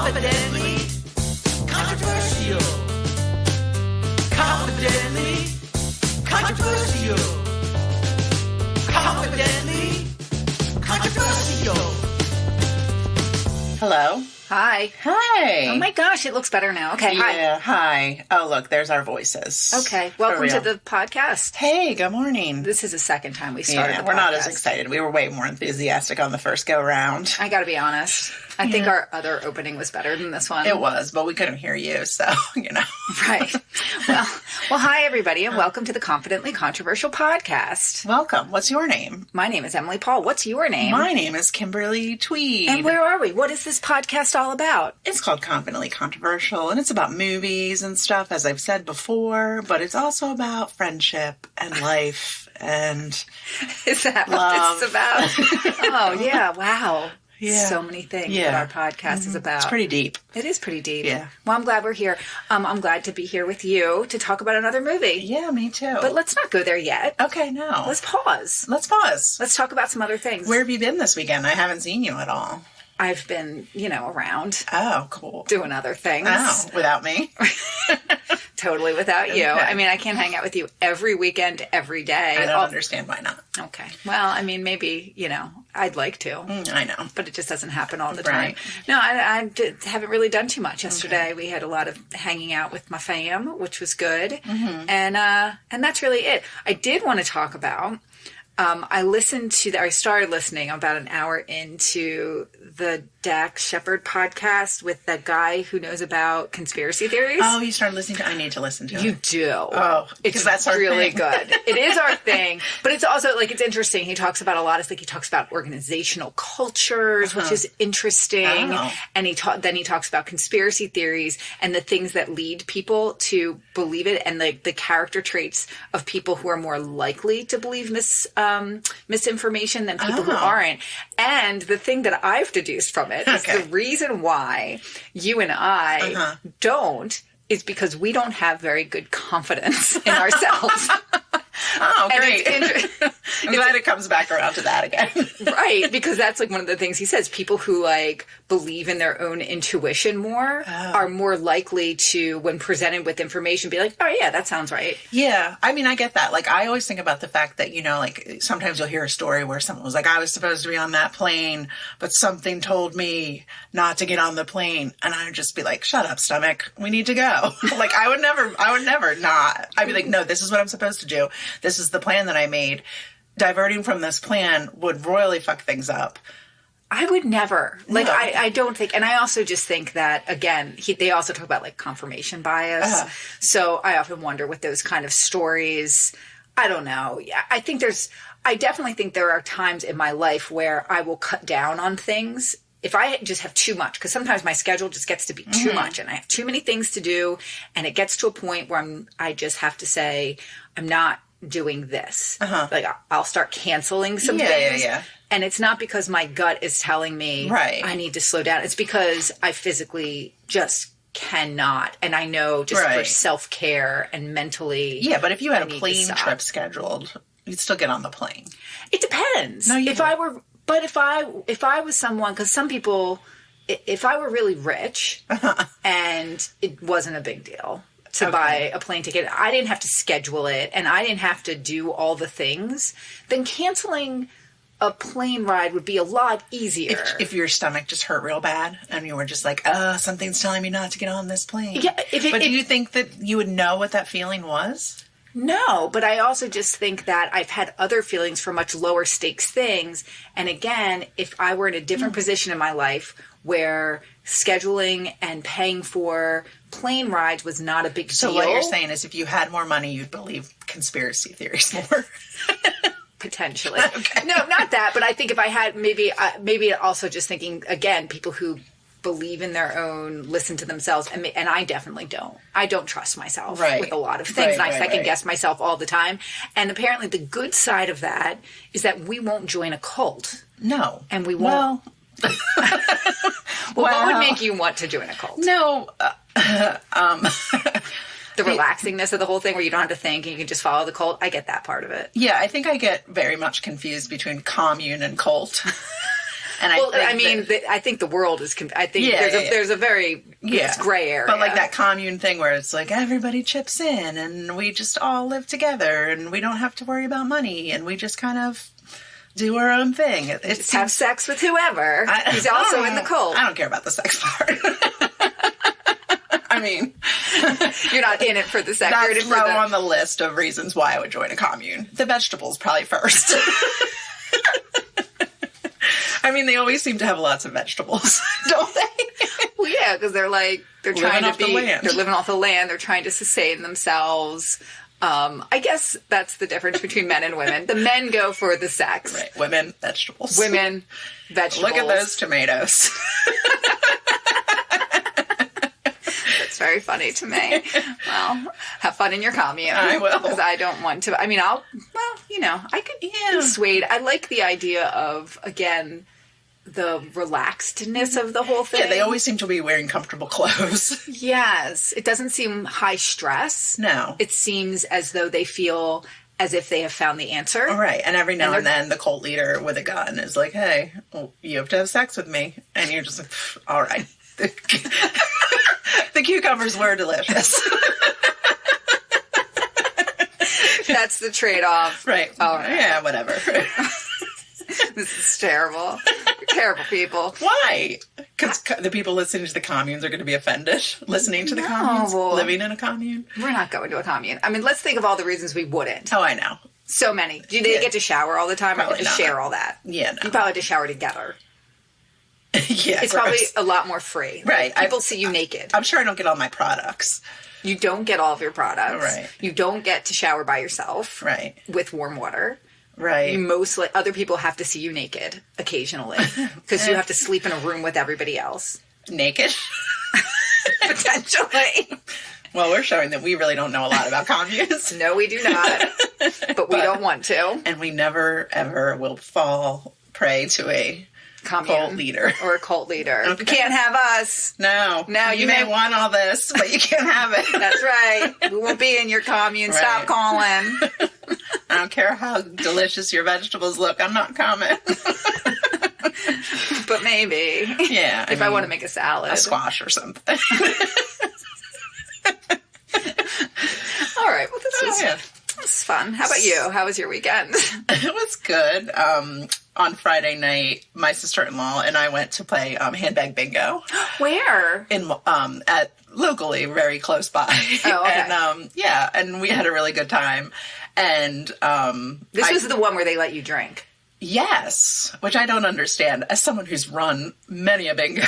Confidently controversial. Confidently controversial. Confidently controversial. Hello. Hi. Hi. Oh my gosh, it looks better now. Okay, hi. Yeah, hi. Oh, look, there's our voices. Okay, welcome to the podcast. Hey, good morning. This is the second time we started the we're podcast. not as excited. We were way more enthusiastic on the first go round. I gotta be honest. I think our other opening was better than this one. It was, but we couldn't hear you, so, you know. Right. Well, hi everybody, and welcome to the Confidently Controversial Podcast. Welcome. What's your name? My name is Emily Paul. What's your name? My name is Kimberly Tweed. And where are we? What is this podcast all about? It's called Confidently Controversial, and it's about movies and stuff, as I've said before, but it's also about friendship and life and Is that love. what it's about? Oh, yeah. Wow. Yeah. So many things that our podcast is about. It's pretty deep. It is pretty deep. Yeah. Well, I'm glad we're here. I'm glad to be here with you to talk about another movie. Yeah, me too. But let's not go there yet. Okay, no. Let's pause. Let's pause. Let's talk about some other things. Where have you been this weekend? I haven't seen you at all. I've been, around Oh, cool. doing other things. Oh, without me? Totally without you. Okay. I mean, I can't hang out with you every weekend, every day. I don't understand why not. Okay. Well, I mean, maybe, I'd like to. I know. But it just doesn't happen all the Right. time. No, I haven't really done too much yesterday. Okay. We had a lot of hanging out with my fam, which was good. Mm-hmm. And that's really it. I did want to talk about, I started listening about an hour into the Dax Shepard podcast with that guy who knows about conspiracy theories. Oh, you started listening to I need to listen to it. You do. Oh, because that's our really thing. good. It is our thing. But it's also, it's interesting. He talks about a lot of, he talks about organizational cultures, which is interesting. Oh. And then he talks about conspiracy theories and the things that lead people to believe it and the character traits of people who are more likely to believe misinformation than people who aren't. And the thing that I've deduced from it is the reason why you and I don't is because we don't have very good confidence in ourselves. Oh, great. I'm glad it comes back around to that again. Right, because that's one of the things he says. People who believe in their own intuition more are more likely to, when presented with information, be like, oh yeah, that sounds right. Yeah. I mean, I get that. I always think about the fact that, sometimes you'll hear a story where someone was like, I was supposed to be on that plane, but something told me not to get on the plane. And I would just be like, shut up, stomach. We need to go. I would never not. I'd be like, no, this is what I'm supposed to do. This is the plan that I made. Diverting from this plan would royally fuck things up. I would never. No. I don't think, and I also just think that, again, they also talk about confirmation bias. So I often wonder with those kind of stories, I don't know. I definitely think there are times in my life where I will cut down on things if I just have too much, because sometimes my schedule just gets to be too much and I have too many things to do. And it gets to a point where I just have to say, I'm not doing this. I'll start canceling some things. Yeah. And it's not because my gut is telling me I need to slow down. It's because I physically just cannot. And I know just for self-care and mentally. Yeah, but if you had a plane trip scheduled, you'd still get on the plane. It depends. No, But if I was someone, because some people, if I were really rich and it wasn't a big deal to buy a plane ticket, I didn't have to schedule it and I didn't have to do all the things, then canceling a plane ride would be a lot easier. If your stomach just hurt real bad and you were just like, something's telling me not to get on this plane. Yeah, but do you think that you would know what that feeling was? No, but I also just think that I've had other feelings for much lower stakes things. And again, if I were in a different position in my life where scheduling and paying for plane rides was not a big deal. So what you're saying is if you had more money, you'd believe conspiracy theories more. Potentially. Okay. No, not that. But I think if I had maybe also just thinking, again, people who believe in their own, listen to themselves, and I definitely don't. I don't trust myself with a lot of things, and I second guess myself all the time. And apparently, the good side of that is that we won't join a cult. No, and we won't. What would make you want to join a cult? No, the relaxingness of the whole thing, where you don't have to think and you can just follow the cult. I get that part of it. Yeah, I think I get very much confused between commune and cult. And I think the world is. I think there's a very it's gray area. But like that commune thing where it's like everybody chips in and we just all live together and we don't have to worry about money and we just kind of do our own thing. It's have sex with whoever. He's also in the cult. I don't care about the sex part. I mean, you're not in it for the sex. That's low on the list of reasons why I would join a commune. The vegetables probably first. I mean, they always seem to have lots of vegetables, don't they? Well, yeah, because they're trying to be, they're living off the land. They're trying to sustain themselves. I guess that's the difference between men and women. The men go for the sex. Right. Women, vegetables. Women, vegetables. Look at those tomatoes. That's very funny to me. Well, have fun in your commune. I will. Because I don't want to. I mean, I could be swayed. I like the idea of, again, the relaxedness of the whole thing. Yeah, they always seem to be wearing comfortable clothes. Yes. It doesn't seem high stress. No. It seems as though they feel as if they have found the answer. All right. And every now and then the cult leader with a gun is like, hey, you have to have sex with me. And you're just like, all right. The cucumbers were delicious. That's the trade-off. Right. All right. Yeah, whatever. This is terrible. You're terrible people. Why? Because the people listening to the communes are going to be offended listening to the communes, living in a commune. We're not going to a commune. I mean, let's think of all the reasons we wouldn't. Oh, I know. So many. Do they get to shower all the time Probably or just share all that? Yeah, no. You probably have to shower together. Yeah, it's probably a lot more free. Right. People see you naked. I'm sure I don't get all my products. You don't get all of your products. Right. You don't get to shower by yourself. Right. With warm water. Right. Other people have to see you naked occasionally because you have to sleep in a room with everybody else. Naked? Potentially. Well, we're showing that we really don't know a lot about communes. No, we do not. But we don't want to. And we never, ever will fall prey to a cult leader. Or a cult leader. Okay. You can't have us. No. You may want all this, but you can't have it. That's right. We won't be in your commune. Right. Stop calling. I don't care how delicious your vegetables look. I'm not coming. But maybe. Yeah. I want to make a salad. A squash or something. All right. Well, this was fun. How about you? How was your weekend? It was good. On Friday night, my sister-in-law and I went to play handbag bingo. Where? At locally, very close by. Oh, okay. And and we had a really good time. And this was the one where they let you drink. Yes, which I don't understand. As someone who's run many a bingo.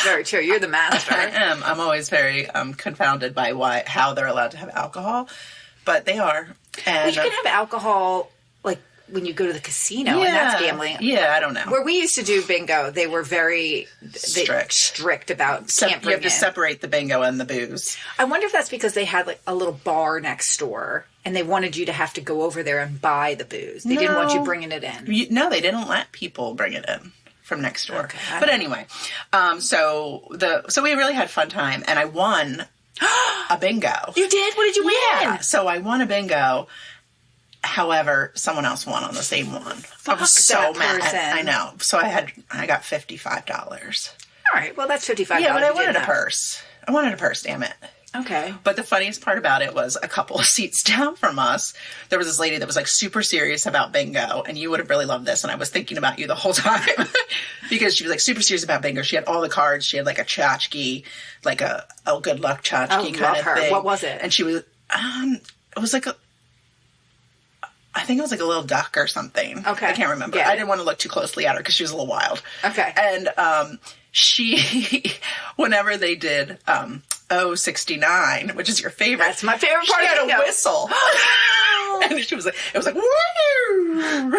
Very true. You're the master. I am. I'm always very confounded by how they're allowed to have alcohol, but they are. And you can have alcohol like when you go to the casino, and that's gambling. Yeah, I don't know. Where we used to do bingo, they were very strict about can't bring you have to separate the bingo and the booze. I wonder if that's because they had like a little bar next door, and they wanted you to have to go over there and buy the booze. They didn't want you bringing it in. No, they didn't let people bring it in from next door. Okay, but anyway, so we really had a fun time, and I won a bingo. You did? What did you win? Yeah, so I won a bingo. However, someone else won on the same one. Fuck, I was so mad. person. I know. So I got $55. All right. Well, that's $55. Yeah, but I wanted a purse. Damn it. Okay. But the funniest part about it was a couple of seats down from us, there was this lady that was like super serious about bingo, and you would have really loved this, and I was thinking about you the whole time because she was like super serious about bingo. She had all the cards. She had like a tchotchke, like a good luck tchotchke kind of thing. What was it? And she was, it was like I think it was like a little duck or something. Okay. I can't remember. Yeah. I didn't want to look too closely at her because she was a little wild. Okay. And she, whenever they did 69, which is your favorite. That's my favorite part. She had a whistle. And she was like, it was like, woo!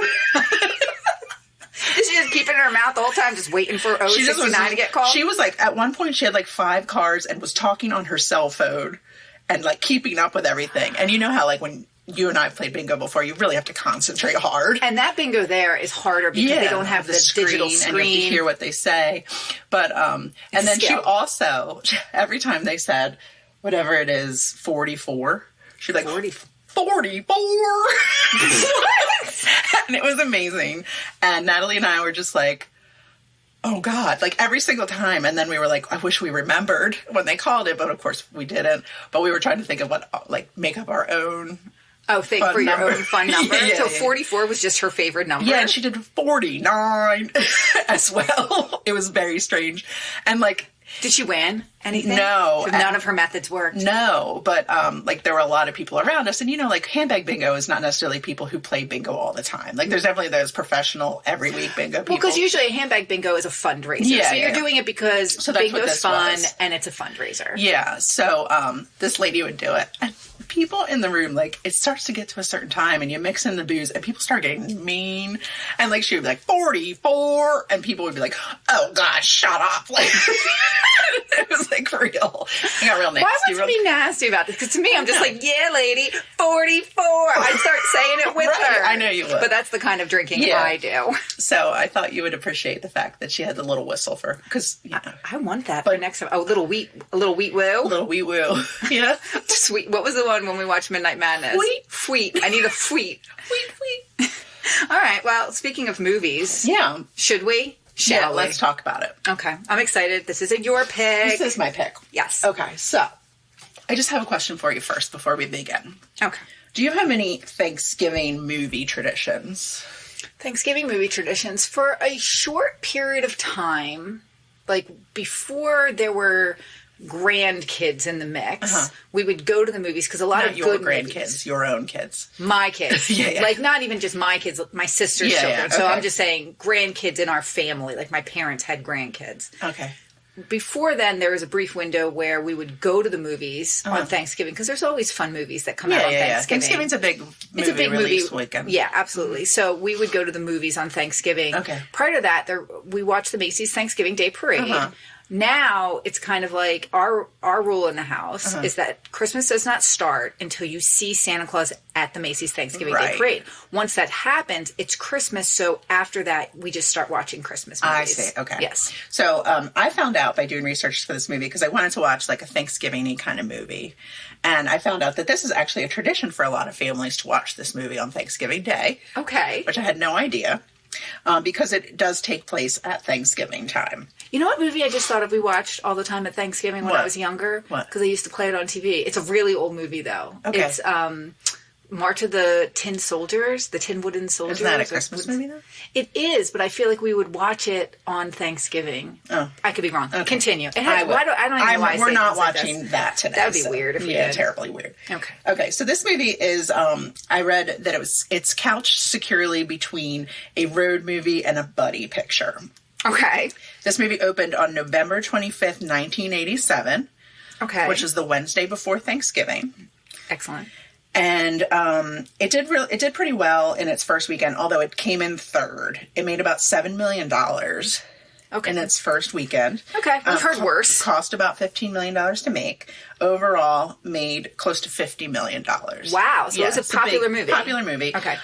Did she just keep it in her mouth the whole time, just waiting for 69 to get called? She was like, at one point she had like 5 cards and was talking on her cell phone and like keeping up with everything. And you know how like when you and I have played bingo before, you really have to concentrate hard. And that bingo there is harder because they don't have the digital screen. And you have to hear what they say. But, and then she also, every time they said, whatever it is, 44, she'd be like, 44. 44. And it was amazing. And Natalie and I were just like, oh God, like every single time. And then we were like, I wish we remembered when they called it, but of course we didn't. But we were trying to think of what, like, make up our own. Oh, think for your own fun number. Yeah, so yeah. 44 was just her favorite number. Yeah, and she did 49 as well. It was very strange. And like, did she win anything? No. None of her methods worked? No, but like there were a lot of people around us. And you know, like handbag bingo is not necessarily people who play bingo all the time. Like there's definitely those professional every week bingo people. Well, because usually a handbag bingo is a fundraiser. Yeah, so you're doing it because so that's bingo's fun was. and it's a fundraiser. Yeah, so this lady would do it. And people in the room, like, it starts to get to a certain time and you mix in the booze and people start getting mean. And like she would be like, 44, and people would be like, oh gosh, shut up. Like it was like real. I got real nasty. Why would you be nasty about this? Because to me, I'm just like, yeah, lady, 44. I'd start saying it with Right, her. I know you would. But that's the kind of drinking Yeah. I do. So I thought you would appreciate the fact that she had the little whistle for, because, you know, I want that for next time. Oh, a little wheat woo. a little wee woo. Yeah. Sweet. What was the one when we watched Midnight Madness? Fweet. I need a fweet. Wheat. All right. Well, speaking of movies. Yeah. Should we? Yeah, Shall we? let's talk about it. Okay. I'm excited. This is your pick. This is my pick. Yes. Okay, so I just have a question for you first before we begin. Okay. Do you have any Thanksgiving movie traditions? Thanksgiving movie traditions. For a short period of time, like before there were grandkids in the mix, we would go to the movies because a lot Not of your good grandkids, movies. your own kids. My kids. Yeah. Like not even just my kids, my sister's Yeah, children. yeah, So okay. I'm just saying grandkids in our family. Like my parents had grandkids. Okay. Before then, there was a brief window where we would go to the movies on Thanksgiving because there's always fun movies that come out on Thanksgiving. Thanksgiving's a big movie It's a big release movie weekend. Yeah, absolutely. So we would go to the movies on Thanksgiving. Okay. Prior to that, we watched the Macy's Thanksgiving Day Parade. Now it's kind of like our rule in the house is that Christmas does not start until you see Santa Claus at the Macy's Thanksgiving Day Right. Parade. Once that happens, it's Christmas. So after that, we just start watching Christmas movies. I see. Okay. Yes. So I found out by doing research for this movie because I wanted to watch like a Thanksgiving-y kind of movie. And I found out that this is actually a tradition for a lot of families to watch this movie on Thanksgiving Day. Okay. Which I had no idea. Because it does take place at Thanksgiving time. You know what movie I just thought of we watched all the time at Thanksgiving when I What? was younger? What? Because I used to play it on TV. It's a really old movie, though. Okay. It's March of the Tin Soldiers, the Tin Wooden Soldiers. Isn't that a Christmas movie, though? It is, but I feel like we would watch it on Thanksgiving. Oh. I could be wrong. Okay. Continue. It I has, will. I don't even know why I We're say not things like this. watching that today. That would be weird if we yeah, did. terribly weird. Okay. Okay, so this movie is, I read that it's couched securely between a road movie and a buddy picture. Okay. This movie opened on November 25th, 1987, Okay. which is the Wednesday before Thanksgiving. Excellent. And it did pretty well in its first weekend, although it came in third. It made about $7 million in its first weekend. Okay. I've heard worse. Cost about $15 million to make. Overall, made close to $50 million. Wow. So it was a it's popular big, movie. Popular movie. Okay.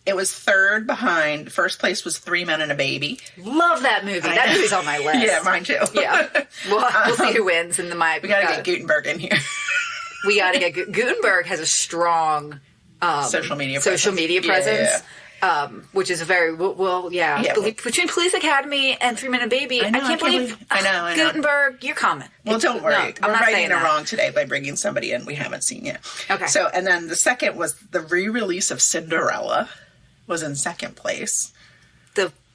It was third behind. First place was Three Men and a Baby. Love that movie. That know. movie's on my list. Yeah, mine too. Yeah. We'll see who wins in the my. We gotta get Gutenberg in here. We got to get Gutenberg has a strong Social media presence, Yeah. which is a very Yeah. between Police Academy and Three Men and a Baby. I know, can't believe I know. Gutenberg. You're coming. Well, don't worry. No, I'm We're not righting saying it that. wrong today by bringing somebody in we haven't seen yet. Okay. So, and then the second was the re-release of Cinderella was in second place.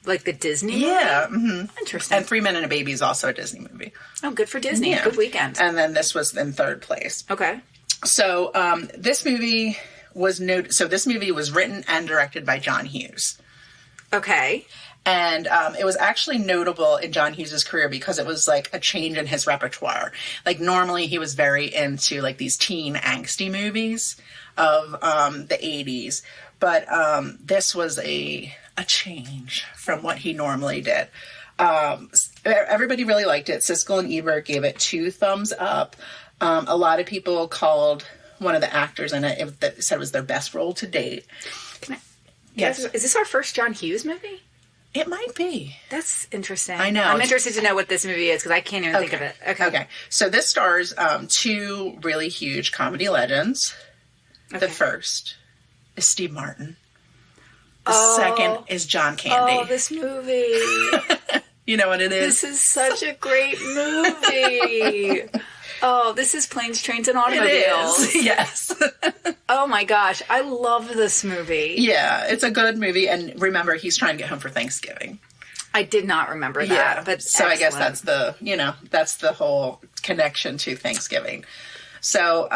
The Disney movie? Yeah. Mm-hmm. Interesting. And Three Men and a Baby is also a Disney movie. Oh, good for Disney. Yeah. Good weekend. And then this was in third place. Okay. So this movie was written and directed by John Hughes. Okay. And it was actually notable in John Hughes' career because it was like a change in his repertoire. Like normally he was very into like these teen angsty movies of the 80s. But this was a change from what he normally did. Everybody really liked it. Siskel and Ebert gave it 2 thumbs up. A lot of people called one of the actors in it, that said it was their best role to date. Yes. Is this our first John Hughes movie? It might be. That's interesting. I know. I'm interested to know what this movie is because I can't even think of it. Okay. So this stars 2 really huge comedy legends. The first is Steve Martin. The second is John Candy. Oh, this movie. You know what it is? This is such a great movie. Oh, this is Planes, Trains, and Automobiles. It is. Yes. Oh my gosh, I love this movie. Yeah, it's a good movie. And remember, he's trying to get home for Thanksgiving. I did not remember that. Yeah, but so excellent. I guess that's the whole connection to Thanksgiving. So,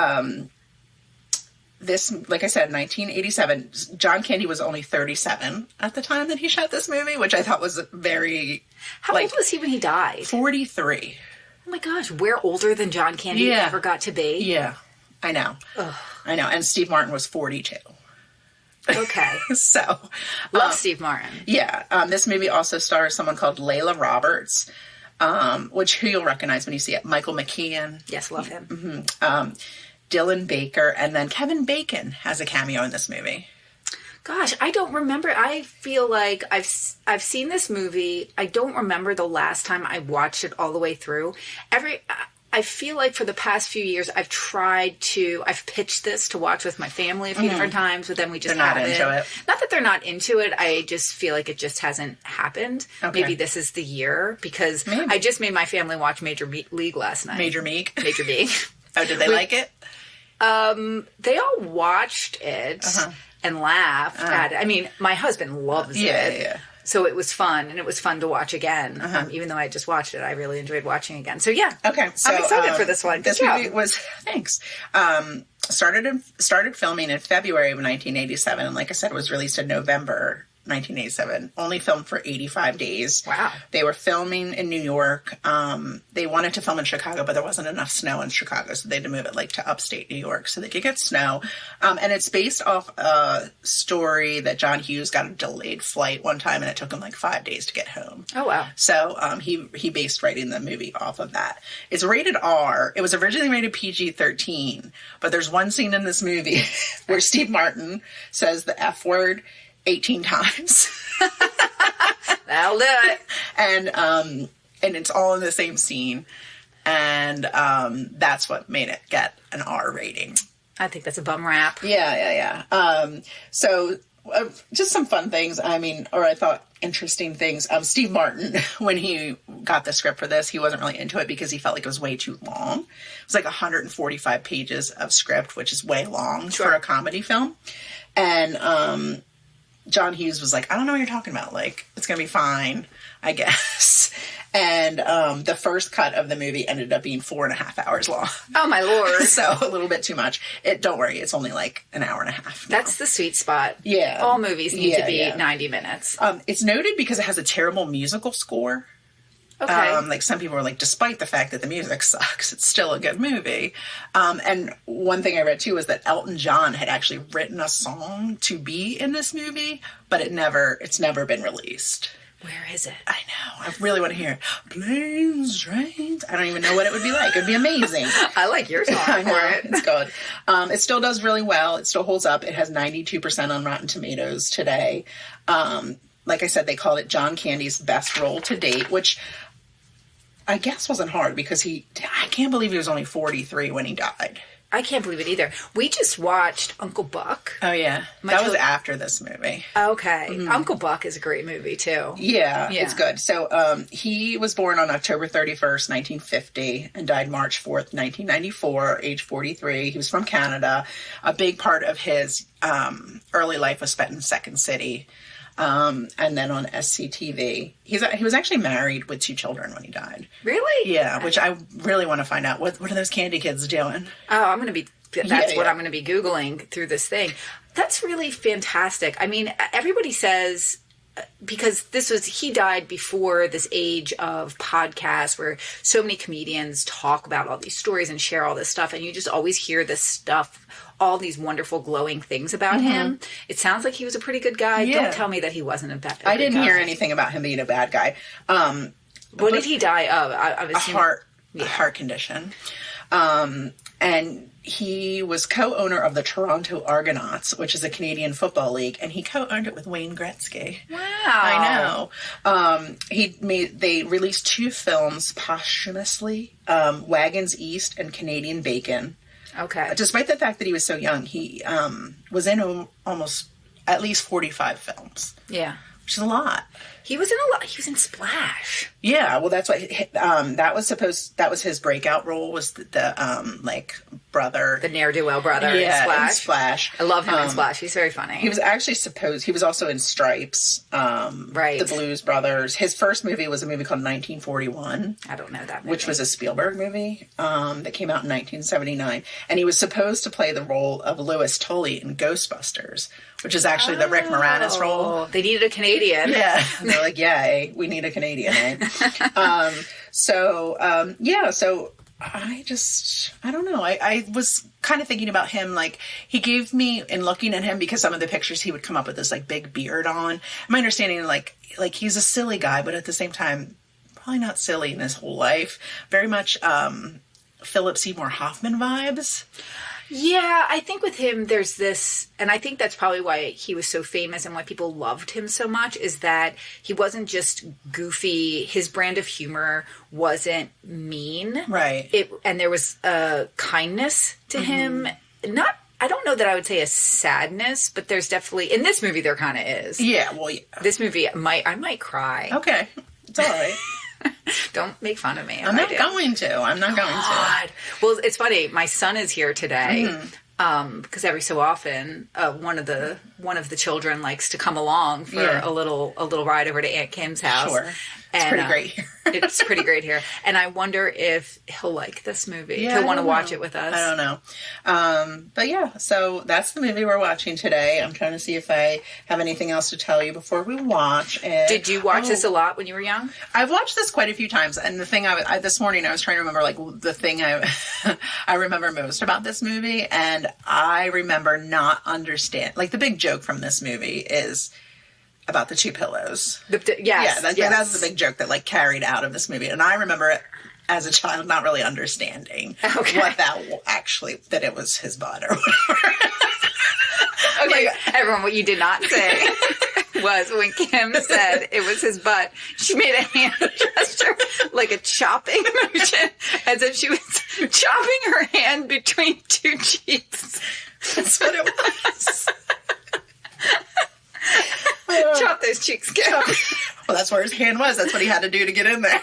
this, like I said, 1987, John Candy was only 37 at the time that he shot this movie, which I thought was very... How old was he when he died? 43. Oh my gosh, we're older than John Candy ever got to be. Yeah, I know. Ugh. I know. And Steve Martin was 42. Okay. So. Love Steve Martin. Yeah. This movie also stars someone called Layla Roberts, which who you'll recognize when you see it. Michael McKean. Yes, love him. Mm-hmm. Dylan Baker. And then Kevin Bacon has a cameo in this movie. Gosh, I don't remember. I feel like I've seen this movie. I don't remember the last time I watched it all the way through. I feel like for the past few years, I've pitched this to watch with my family a few different times, but then we just haven't. They're not into it. Not that they're not into it. I just feel like it just hasn't happened. Okay. Maybe this is the year because I just made my family watch Major League last night. Major Meek? Major League. Oh, did they like it? They all watched it and laughed at it. I mean, my husband loves it. Yeah. So it was fun, and it was fun to watch again. Even though I just watched it, I really enjoyed watching again. So yeah, okay. So, I'm excited for this one. This movie was started filming in February of 1987, and like I said, it was released in November 1987. Only filmed for 85 days. Wow. They were filming in New York. They wanted to film in Chicago, but there wasn't enough snow in Chicago, so they had to move it to upstate New York so they could get snow. And it's based off a story that John Hughes got a delayed flight one time, and it took him 5 days to get home. Oh wow. So he based writing the movie off of that. It's rated R. It was originally rated PG-13, but there's one scene in this movie where Steve Martin says the F word 18 times. That'll do it. And it's all in the same scene. And that's what made it get an R rating. I think that's a bum rap. Yeah. So just some fun things. I thought interesting things. Steve Martin, when he got the script for this, he wasn't really into it because he felt like it was way too long. It was 145 pages of script, which is way long for a comedy film. And John Hughes was like, I don't know what you're talking about. It's going to be fine, I guess. And the first cut of the movie ended up being 4.5 hours long. Oh, my Lord. So a little bit too much. Don't worry, it's only an hour and a half now. That's the sweet spot. Yeah. All movies need to be 90 minutes. It's noted because it has a terrible musical score. Okay. Some people were despite the fact that the music sucks, it's still a good movie. And one thing I read too was that Elton John had actually written a song to be in this movie, but it's never been released. Where is it? I know. I really want to hear it. Planes, trains. I don't even know what it would be like. It'd be amazing. I like your song I know. for it. It's good. It still does really well. It still holds up. It has 92% on Rotten Tomatoes today. Like I said, they called it John Candy's best role to date, which I guess wasn't hard because I can't believe he was only 43 when he died. I can't believe it either. We just watched Uncle Buck. Oh, yeah. That was after this movie. Okay. Mm-hmm. Uncle Buck is a great movie, too. Yeah, it's good. So he was born on October 31st, 1950, and died March 4th, 1994, age 43. He was from Canada. A big part of his early life was spent in Second City. And then on SCTV. He was actually married with 2 children when he died. Really? Yeah, which I really want to find out. What are those Candy kids doing? Oh, that's what I'm going to be Googling through this thing. That's really fantastic. I mean, everybody says, because he died before this age of podcasts where so many comedians talk about all these stories and share all this stuff, and you just always hear this stuff, all these wonderful glowing things about him. It sounds like he was a pretty good guy. Yeah. Don't tell me that he wasn't a bad guy. I didn't hear anything about him being a bad guy. What did he die of? A heart condition. And he was co-owner of the Toronto Argonauts, which is a Canadian football league, and he co-owned it with Wayne Gretzky. Wow. I know. They released 2 films posthumously, Wagons East and Canadian Bacon. Okay. Despite the fact that he was so young, he was in almost at least 45 films. Yeah. Which is a lot. He was in a lot. He was in Splash. Yeah, well, that's what that was his breakout role, was the like brother, The ne'er-do-well brother in in Splash. Splash. I love him in Splash. He's very funny. He was actually he was also in Stripes, Right. The Blues Brothers. His first movie was a movie called 1941. I don't know that movie. Which was a Spielberg movie that came out in 1979. And he was supposed to play the role of Louis Tully in Ghostbusters, which is actually the Rick Moranis role. They needed a Canadian. Yeah. And they're like, yeah, we need a Canadian, eh? So I don't know. I was kind of thinking about him, like, he gave me, in looking at him, because some of the pictures he would come up with this, like, big beard on. My understanding, like he's a silly guy, but at the same time, probably not silly in his whole life. Very much Philip Seymour Hoffman vibes. Yeah, I think with him, there's this, and I think that's probably why he was so famous and why people loved him so much, is that he wasn't just goofy. His brand of humor wasn't mean. Right. And there was a kindness to him. I don't know that I would say a sadness, but there's definitely, in this movie, there kind of is. Yeah, well, yeah. This movie, I might cry. Okay. It's all right. Don't make fun of me. I'm not going to. Well, it's funny. My son is here today because every so often one of the children likes to come along for a little ride over to Aunt Kim's house. Sure. It's pretty great here. It's pretty great here. And I wonder if he'll like this movie. Yeah, He'll want to watch it with us. I don't know. But yeah, so that's the movie we're watching today. I'm trying to see if I have anything else to tell you before we watch it. Did you watch this a lot when you were young? I've watched this quite a few times. And the thing this morning, I was trying to remember, like, the thing I remember most about this movie. And I remember not understand, like, the big joke from this movie is about the two pillows. That's the big joke that, like, carried out of this movie. And I remember it as a child not really understanding what that it was his butt or whatever. Okay, everyone, what you did not say was when Kim said it was his butt, she made a hand gesture, like a chopping motion, as if she was chopping her hand between two cheeks. That's what it was. Chop those cheeks, Kim. Well, that's where his hand was. That's what he had to do to get in there.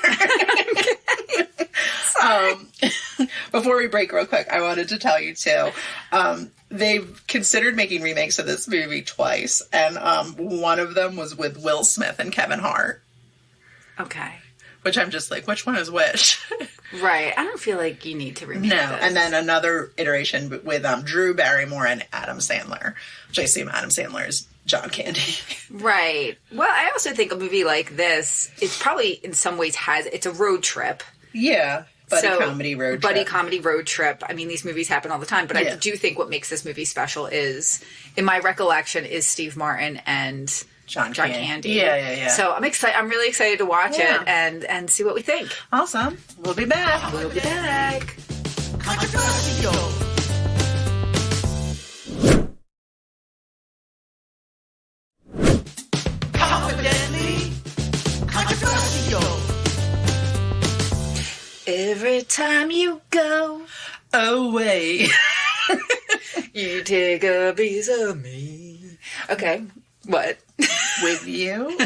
Before we break real quick, I wanted to tell you too, they've considered making remakes of this movie twice, and one of them was with Will Smith and Kevin Hart. Okay. Which I'm just like, which one is which? Right. I don't feel like you need to remake this. And then another iteration with Drew Barrymore and Adam Sandler, which I assume Adam Sandler is John Candy. Right. Well, I also think a movie like this, it's probably in some ways it's a road trip. Yeah. Comedy road trip. Buddy comedy road trip. I mean, these movies happen all the time, but I do think what makes this movie special is, in my recollection, is Steve Martin and John Candy. Yeah. So I'm excited. I'm really excited to watch it and see what we think. Awesome. We'll be back. Controversial. Confidently controversial. Every time you go away, you take a piece of me. Okay. What? With you?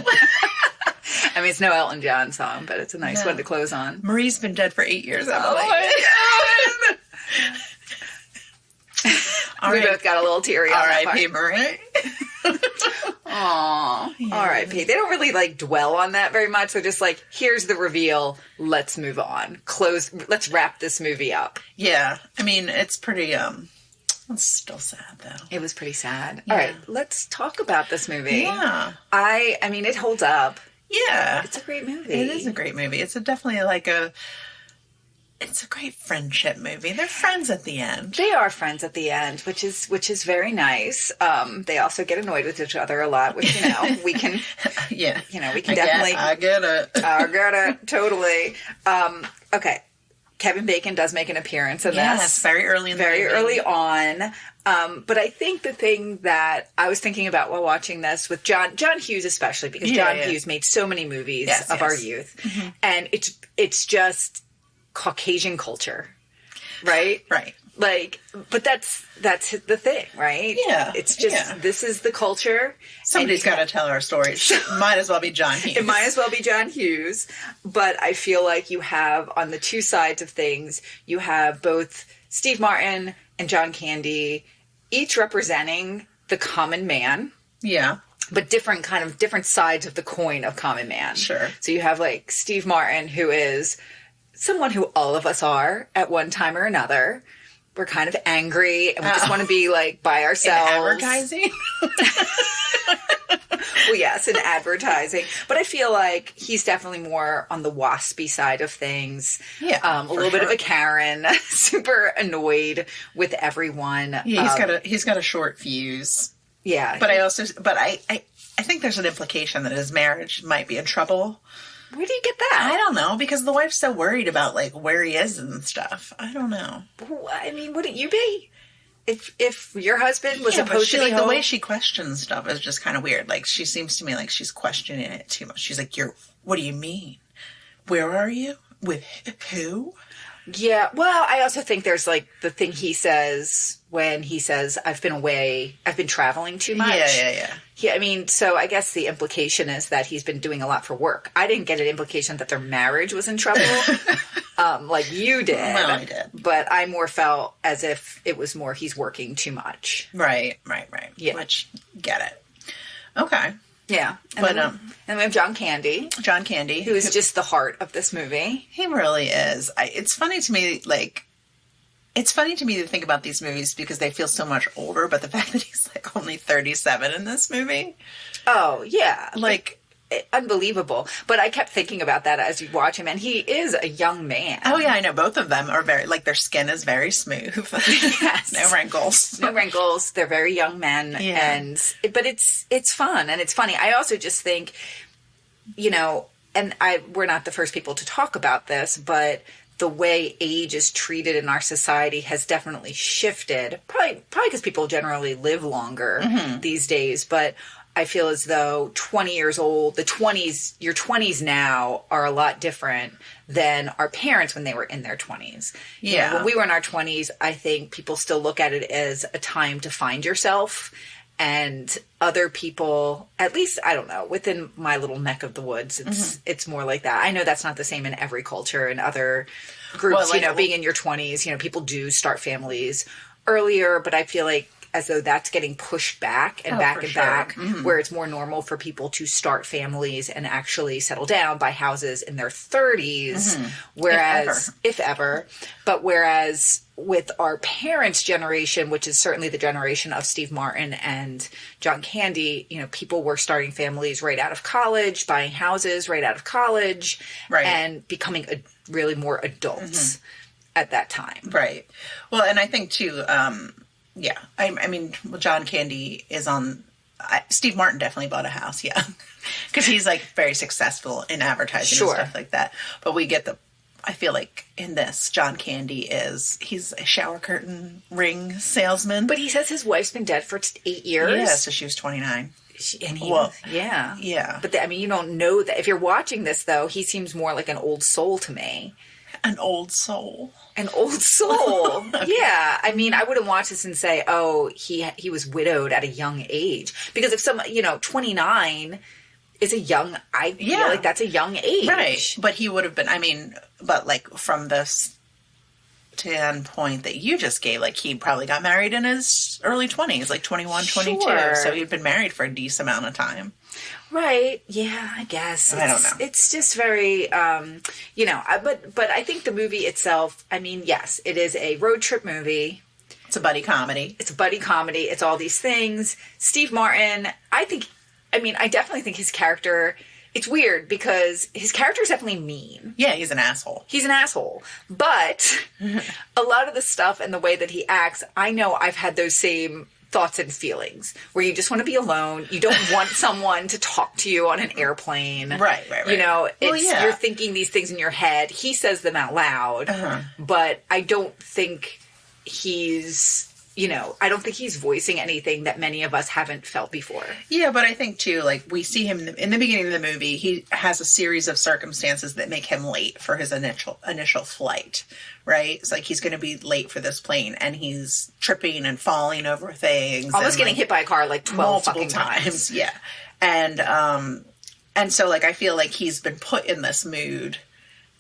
I mean, it's no Elton John song, but it's a nice one to close on. Marie's been dead for 8 years, Emily. Oh my God. We both got a little teary on that part. R.I.P. Marie. Aww. Yeah. R.I.P. They don't really, like, dwell on that very much. They're just like, here's the reveal. Let's move on. Let's wrap this movie up. Yeah. I mean, it's pretty, it's still sad, though. It was pretty sad. Yeah. All right. Let's talk about this movie. Yeah. I mean, it holds up. Yeah. It's a great movie. It is a great movie. It's definitely it's a great friendship movie. They're friends at the end. They are friends at the end, which is very nice. They also get annoyed with each other a lot, which, we can, we can definitely. I get it. I get it. Totally. Okay. Kevin Bacon does make an appearance in this. Yes, very early in the movie. Very early on. But I think the thing that I was thinking about while watching this with John Hughes especially, because John Hughes made so many movies of our youth. Mm-hmm. And it's just Caucasian culture, right? Right. Like, but that's the thing, right? Yeah. It's just, this is the culture. Somebody's got to tell our stories. Might as well be John Hughes. It might as well be John Hughes. But I feel like you have, on the two sides of things, you have both Steve Martin and John Candy, each representing the common man. Yeah. But different sides of the coin of common man. Sure. So you have like Steve Martin, who is someone who all of us are at one time or another. We're kind of angry and we just want to be like by ourselves. In advertising? Well, yes, in advertising. But I feel like he's definitely more on the waspy side of things. Yeah. A little bit of a Karen, super annoyed with everyone. Yeah, he's got a short fuse. Yeah. But I think there's an implication that his marriage might be in trouble. Where do you get that? I don't know, because the wife's so worried about like where he is and stuff. I don't know. I mean, wouldn't you be? If your husband was supposed to be the home? way she questions stuff is just kind of weird. Like, she seems to me like she's questioning it too much. She's like, what do you mean? Where are you? With who? Yeah, well, I also think there's like the thing he says when he says, I've been traveling too much. Yeah. I mean, so I guess the implication is that he's been doing a lot for work. I didn't get an implication that their marriage was in trouble, like you did. Well, I did. But I more felt as if it was more he's working too much. Right. Yeah. Which, get it. Okay. Yeah. And we have John Candy. Who is just the heart of this movie. He really is. It's funny to me, to think about these movies because they feel so much older, but the fact that he's like only 37 in this movie. Oh, yeah. Like, unbelievable. But I kept thinking about that as you watch him, and he is a young man. Oh, yeah, I know. Both of them are very, like, their skin is very smooth. Yes. No wrinkles. No wrinkles. They're very young men. Yeah. But it's fun and it's funny. I also just think, and we're not the first people to talk about this, but the way age is treated in our society has definitely shifted. Probably because people generally live longer these days, but I feel as though 20 years old, your 20s now are a lot different than our parents when they were in their 20s. Yeah. When we were in our 20s, I think people still look at it as a time to find yourself, and other people, at least, I don't know, within my little neck of the woods, it's more like that. I know that's not the same in every culture and other groups, being in your 20s, people do start families earlier, but I feel like as though that's getting pushed back and back, where it's more normal for people to start families and actually settle down, buy houses in their 30s, whereas, if ever, but whereas with our parents' generation, which is certainly the generation of Steve Martin and John Candy, people were starting families right out of college, buying houses right out of college, and becoming really more adults at that time. Right. Well, and I think too, yeah. I mean, John Candy is on... Steve Martin definitely bought a house, yeah. Because he's, like, very successful in advertising and stuff like that. But we get I feel like in this, John Candy he's a shower curtain ring salesman. But he says his wife's been dead for 8 years. Yeah, so she was 29. Yeah. Yeah. But, you don't know that. If you're watching this, though, he seems more like an old soul to me. An old soul. An old soul. Yeah. I mean, I wouldn't watch this and say, oh, he was widowed at a young age. Because if 29 is a young, I feel like that's a young age. Right. But he would have been, but like from this standpoint that you just gave, like he probably got married in his early 20s, like 21, 22. So he'd been married for a decent amount of time. Right. Yeah, I guess. I don't know. It's just very, but I think the movie itself, yes, it is a road trip movie. It's a buddy comedy. It's all these things. Steve Martin, I definitely think his character, it's weird because his character is definitely mean. Yeah, he's an asshole. But a lot of the stuff and the way that he acts, I know I've had those same thoughts and feelings where you just want to be alone. You don't want someone to talk to you on an airplane. Right. You're thinking these things in your head. He says them out loud, but I don't think he's I don't think he's voicing anything that many of us haven't felt before. Yeah, but I think too, like we see him in the beginning of the movie, he has a series of circumstances that make him late for his initial flight, right? It's like he's going to be late for this plane, and he's tripping and falling over things. Almost and, getting hit by a car like 12 multiple fucking times. Yeah. And so like I feel like he's been put in this mood.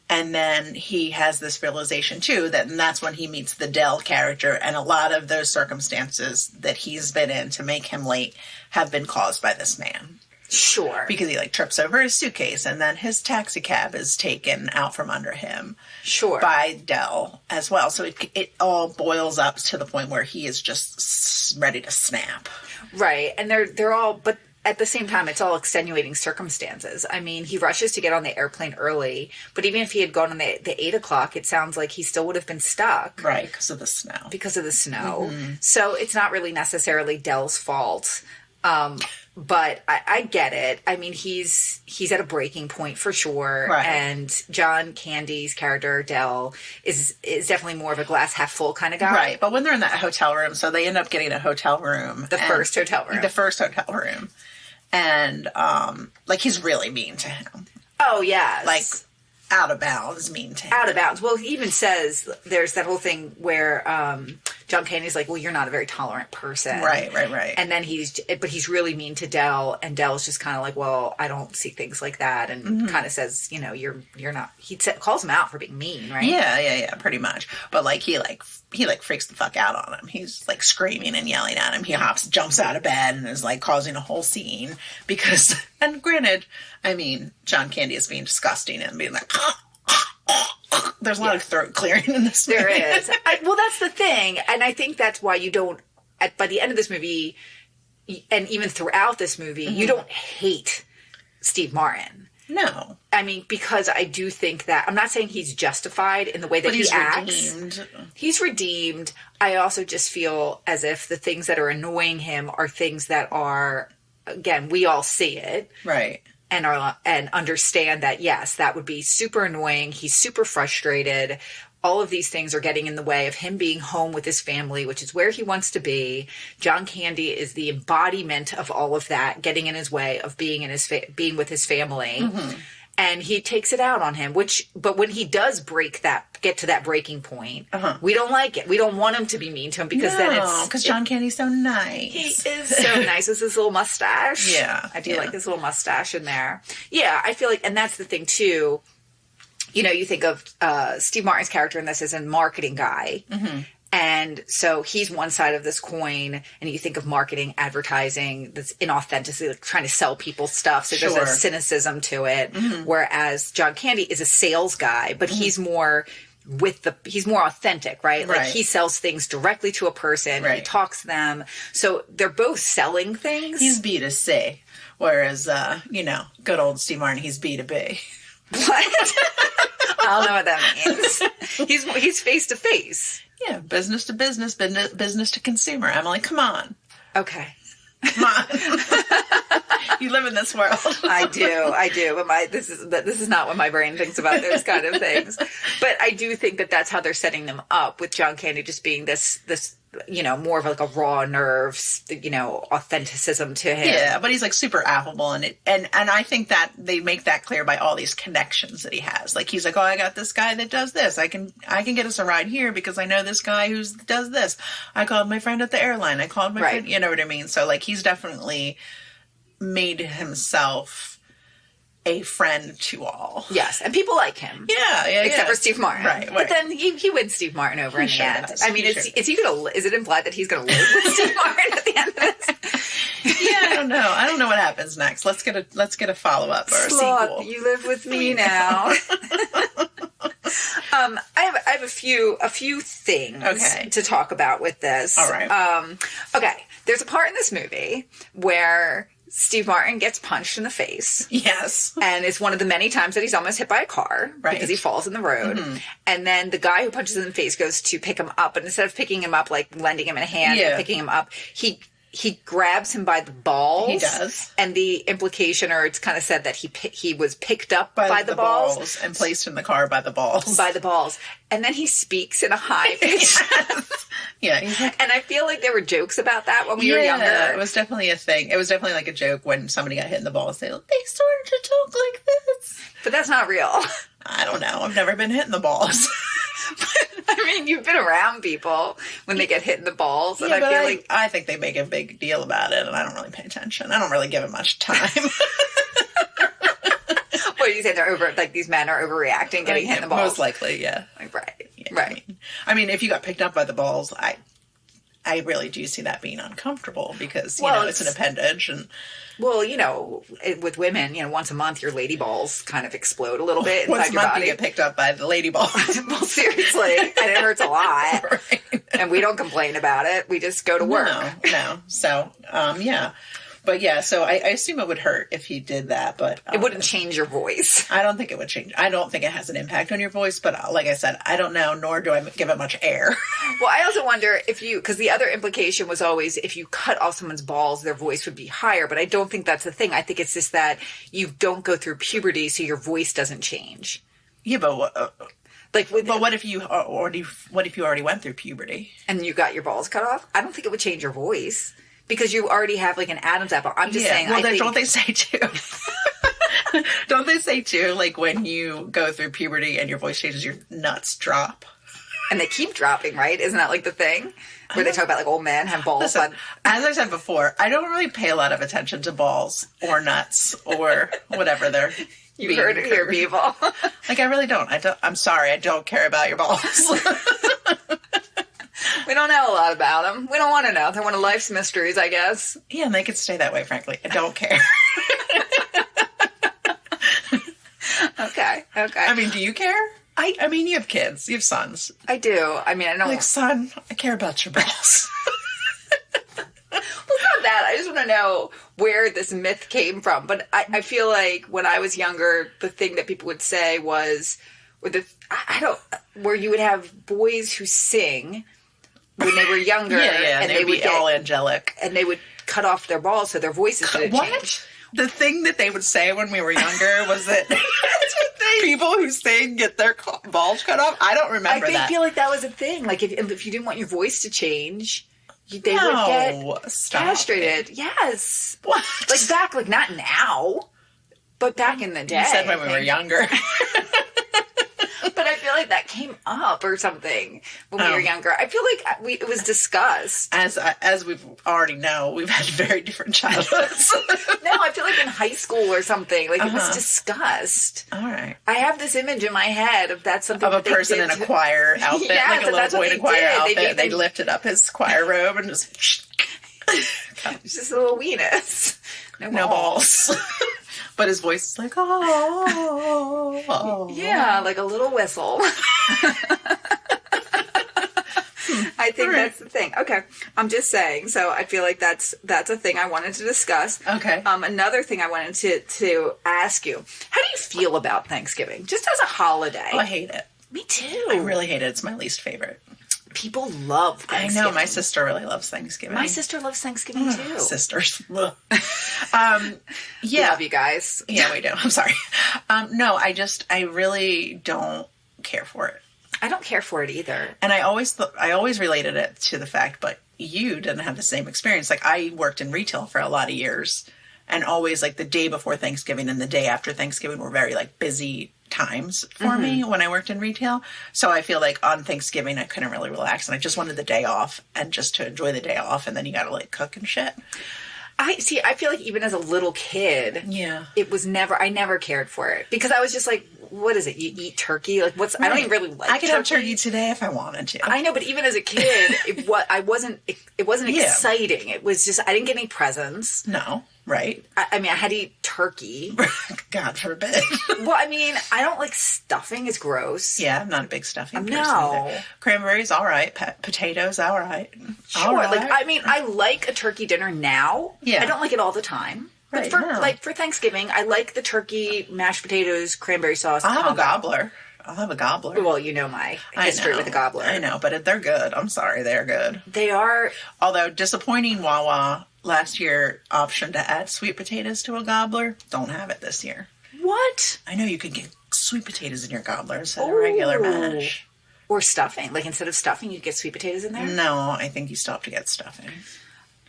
And then he has this realization, too, and that's when he meets the Dell character. And a lot of those circumstances that he's been in to make him late have been caused by this man. Sure. Because he, like, trips over his suitcase, and then his taxi cab is taken out from under him. Sure. By Dell as well. So it all boils up to the point where he is just ready to snap. Right. And they're all... But at the same time, it's all extenuating circumstances. I mean, he rushes to get on the airplane early, but even if he had gone on the 8 o'clock, it sounds like he still would have been stuck. Right, because of the snow. Mm-hmm. So it's not really necessarily Dell's fault. But I get it. I mean, he's at a breaking point for sure. Right. And John Candy's character, Dell, is definitely more of a glass half full kind of guy. Right. But when they're in that hotel room, so they end up getting a hotel room. The first hotel room. And, like, he's really mean to him. Oh, yes. Like, out of bounds mean to him. Out of bounds. Well, he even says, there's that whole thing where John Candy's like, well, you're not a very tolerant person. Right. And then he's really mean to Dell, and Dell's just kind of like, well, I don't see things like that, and kind of says, you're not, calls him out for being mean, right? Yeah, pretty much. But, like, he freaks the fuck out on him. He's, like, screaming and yelling at him. He jumps out of bed and is, like, causing a whole scene because, and granted, I mean, John Candy is being disgusting and being like, there's a lot of throat clearing in this movie. There is. Well, that's the thing. And I think that's why you don't, by the end of this movie, and even throughout this movie, you don't hate Steve Martin. No. I mean, because I do think that, I'm not saying he's justified in the way that he acts. Redeemed. He's redeemed. I also just feel as if the things that are annoying him are things that are, again, we all see it. Right. And understand that, yes, that would be super annoying. He's super frustrated. All of these things are getting in the way of him being home with his family, which is where he wants to be. John Candy is the embodiment of all of that, getting in his way of being being with his family. Mm-hmm. And he takes it out on him, but when he does get to that breaking point, we don't like it. We don't want him to be mean to him because because John Candy's so nice. He is so nice with his little mustache. Yeah. I do like his little mustache in there. Yeah, I feel like, and that's the thing too, you think of Steve Martin's character in this as a marketing guy. Mm-hmm. And so he's one side of this coin, and you think of marketing, advertising, that's inauthenticity, like trying to sell people stuff. So there's a cynicism to it. Mm-hmm. Whereas John Candy is a sales guy, but he's more he's more authentic, right? Like he sells things directly to a person. Right. He talks to them. So they're both selling things. He's B2C. Whereas, good old Steve Martin, he's B2B. What? I don't know what that means. He's face to face. Yeah, business to business, business to consumer. Emily, come on. Okay. Come on. You live in this world. I do. But this is not what my brain thinks about those kind of things. But I do think that that's how they're setting them up, with John Candy just being this more of like a raw nerves, authenticism to him. Yeah, but he's like super affable, and I think that they make that clear by all these connections that he has. Like he's like, oh, I got this guy that does this. I can get us a ride here because I know this guy who does this. I called my friend at the airline. I called my friend. You know what I mean? So like he's definitely made himself a friend to all. Yes, and people like him. Yeah. Except for Steve Martin. Right. But then he wins Steve Martin over in the end. Does. I mean, is it implied that he's going to live with Steve Martin at the end of this? Yeah, I don't know what happens next. Let's get a follow-up or a sequel. You live with me now. I have a few things to talk about with this. All right. Okay. There's a part in this movie where Steve Martin gets punched in the face. Yes. And it's one of the many times that he's almost hit by a car because he falls in the road. Mm-hmm. And then the guy who punches him in the face goes to pick him up. And instead of picking him up, like lending him a hand and picking him up, he he grabs him by the balls. He does. And the implication, or it's kind of said that he was picked up by the balls. And placed in the car by the balls. By the balls. And then he speaks in a high pitch. Yeah. He's like, and I feel like there were jokes about that when we were younger. It was definitely a thing. It was definitely like a joke when somebody got hit in the balls. They started to talk like this. But that's not real. I don't know. I've never been hit in the balls. I mean, you've been around people when they get hit in the balls. And Yeah, I think they make a big deal about it, and I don't really pay attention. I don't really give it much time. What do you say? These men are overreacting, getting hit in the balls? Most likely, yeah. Right. Yeah, Right. I mean, if you got picked up by the balls, I really do see that being uncomfortable because, you know, it's an appendage. And well, you know, with women, you know, once a month your lady balls kind of explode a little bit inside once a your month body. you get picked up by the lady balls. Well, seriously. And it hurts a lot. Right. And we don't complain about it. We just go to work. No. So, yeah. But yeah, so I assume it would hurt if he did that, but... it wouldn't change your voice. I don't think it would change. I don't think it has an impact on your voice, but like I said, I don't know, nor do I give it much air. Well, I also wonder because the other implication was always if you cut off someone's balls, their voice would be higher, but I don't think that's the thing. I think it's just that you don't go through puberty, so your voice doesn't change. Yeah, but... but what if you already went through puberty? And you got your balls cut off? I don't think it would change your voice. Because you already have like an Adam's apple. I'm just saying. Well, don't they say too? Don't they say too? Like when you go through puberty and your voice changes, your nuts drop. And they keep dropping, right? Isn't that like the thing where they talk about like old men have balls? Listen, as I said before, I don't really pay a lot of attention to balls or nuts or whatever they're. You heard it here, people. Like I really don't. I'm sorry. I don't care about your balls. We don't know a lot about them. We don't want to know. They're one of life's mysteries, I guess. Yeah, and they could stay that way, frankly. I don't care. Okay. I mean, do you care? I mean, you have kids. You have sons. I do. I mean, I don't... Like, son, I care about your balls. Well, it's not that. I just want to know where this myth came from. But I feel like when I was younger, the thing that people would say was... where you would have boys who sing... when they were younger, and they would be all angelic, and they would cut off their balls so their voices didn't change. The thing that they would say when we were younger was that people who sing get their balls cut off. I don't remember that. I feel like that was a thing. Like if you didn't want your voice to change, they would get castrated. Yes, what? Like not now, but back in the day. You said when we were younger. But I feel like that came up or something when we were younger. I feel like it was discussed. As we've already know, we've had very different childhoods. No, I feel like in high school or something, like it was discussed. All right. I have this image in my head of that's something of a person in a choir outfit, yeah, like a little boy in a choir outfit. They lifted up his choir robe and just just a little weenus. No balls. But his voice is like, oh. Yeah, like a little whistle. I think that's the thing. Okay. I'm just saying. So I feel like that's a thing I wanted to discuss. Okay. Another thing I wanted to ask you. How do you feel about Thanksgiving? Just as a holiday. Oh, I hate it. Me too. I really hate it. It's my least favorite. People love Thanksgiving. I know. My sister really loves Thanksgiving. My sister loves Thanksgiving too. Sisters. Yeah. We love you guys. Yeah, we do. I'm sorry. No, I really don't care for it. I don't care for it either. And I always related it to the fact, but you didn't have the same experience. Like I worked in retail for a lot of years, and always like the day before Thanksgiving and the day after Thanksgiving were very like busy times for me when I worked in retail. So I feel like on Thanksgiving I couldn't really relax, and I just wanted the day off and just to enjoy the day off, and then you got to like cook and shit. I feel like even as a little kid, I never cared for it because I was just like, what is it? You eat turkey? Like what's, right. I don't even really like I could have turkey today if I wanted to. I know, but even as a kid, it wasn't exciting. It was just, I didn't get any presents. No. Right. I mean, I had to eat turkey. God forbid. Well, I mean, I don't like stuffing. It's gross. Yeah, I'm not a big stuffing person either. Cranberries, all right. Potatoes, all right. Sure. All right. Like, I mean, I like a turkey dinner now. Yeah. I don't like it all the time. But for Thanksgiving, I like the turkey, mashed potatoes, cranberry sauce. I'll have a gobbler. I'll have a gobbler. Well, you know my history with the gobbler. I know, but they're good. I'm sorry, they're good. They are. Although disappointing, Wawa last year option to add sweet potatoes to a gobbler. Don't have it this year. What? I know you can get sweet potatoes in your gobbler instead of regular mash. Or stuffing. Like instead of stuffing, you get sweet potatoes in there? No, I think you still have to get stuffing.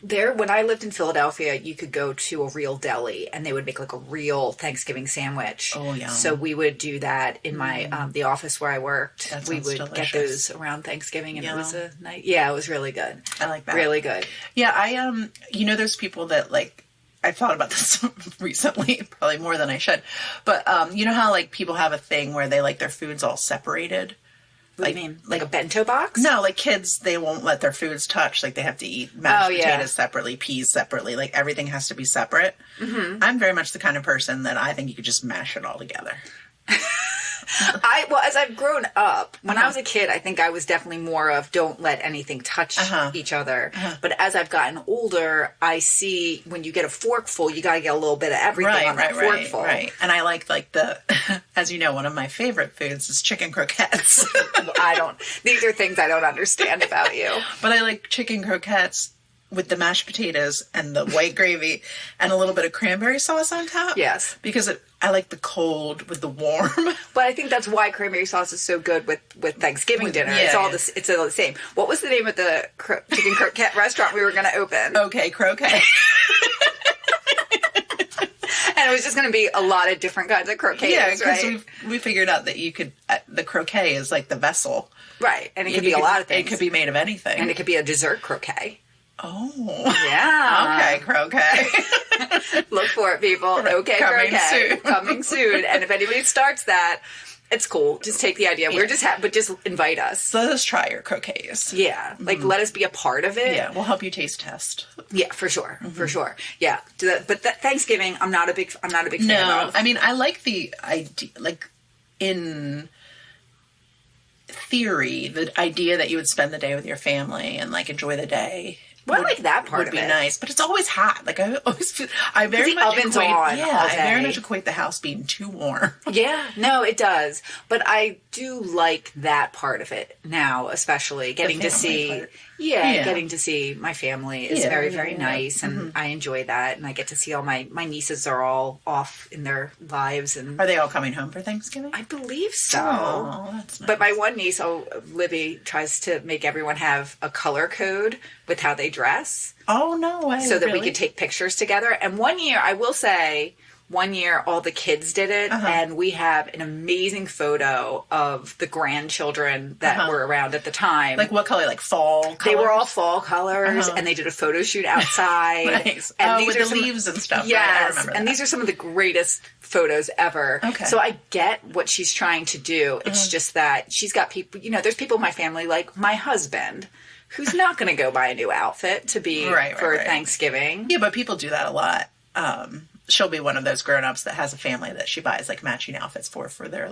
When I lived in Philadelphia, you could go to a real deli and they would make like a real Thanksgiving sandwich. Oh, yeah. So we would do that in my the office where I worked. That We would sounds get delicious. those around Thanksgiving, and Yeah. it was a night. Yeah, it was really good. I like that. Really good. Yeah, I there's people that like. I thought about this recently, probably more than I should. But you know how like people have a thing where they like their foods all separated. What do you mean? Like a bento box? No, like kids, they won't let their foods touch. Like they have to eat mashed potatoes separately, peas separately. Like everything has to be separate. Mm-hmm. I'm very much the kind of person that I think you could just mash it all together. As I've grown up, when I was a kid, I think I was definitely more of don't let anything touch each other. But as I've gotten older, I see when you get a forkful, you got to get a little bit of everything on that forkful. Right. And I like the, as you know, one of my favorite foods is chicken croquettes. These are things I don't understand about you. But I like chicken croquettes with the mashed potatoes and the white gravy and a little bit of cranberry sauce on top. Yes. Because I like the cold with the warm. But I think that's why cranberry sauce is so good with Thanksgiving dinner. Yeah, it's all the same. What was the name of the chicken croquette restaurant we were going to open? Okay, croquet. And it was just going to be a lot of different kinds of croquettes, Yeah, because right? we figured out that you could, the croquet is like the vessel. Right, and it could be a lot of things. It could be made of anything. And it could be a dessert croquet. Oh. Yeah. Okay, croquet. Look for it, people. Okay, Coming croquet. soon. Coming soon. And if anybody starts that, it's cool. Just take the idea. We're but just invite us. Let us try your croquets. Yeah. Like, let us be a part of it. Yeah, we'll help you taste test. Yeah, for sure. For sure. Yeah. But Thanksgiving, I'm not a big fan No, of. I mean, I like the idea, like, in theory, the idea that you would spend the day with your family and, like, enjoy the day. Well, I like that part would of be it. nice, but it's always hot. Like I always feel, I very the much oven's equate, on yeah, all I very day. much equate the house being too warm. Yeah, no, it does. But I do like that part of it now, especially getting to family see. part. Yeah, getting to see my family is Yeah, very, yeah, very yeah. nice, and I enjoy that. And I get to see all my nieces are all off in their lives, and Are they all coming home for Thanksgiving? I believe so. Oh, that's nice. But my one niece, Libby, tries to make everyone have a color code with how they dress, Oh, no way. so that we really? could take pictures together. And one year, I will say, all the kids did it, and we have an amazing photo of the grandchildren that were around at the time. Like what color? Like fall colors? They were all fall colors, and they did a photo shoot outside. Nice. And with are the leaves and stuff. Yes, Right? I remember and that. these are some of the greatest photos ever. Okay. So I get what she's trying to do. It's just that she's got people, there's people in my family, like my husband, who's not going to go buy a new outfit to be Right, for right. Thanksgiving. Yeah, but people do that a lot. She'll be one of those grown-ups that has a family that she buys like matching outfits for their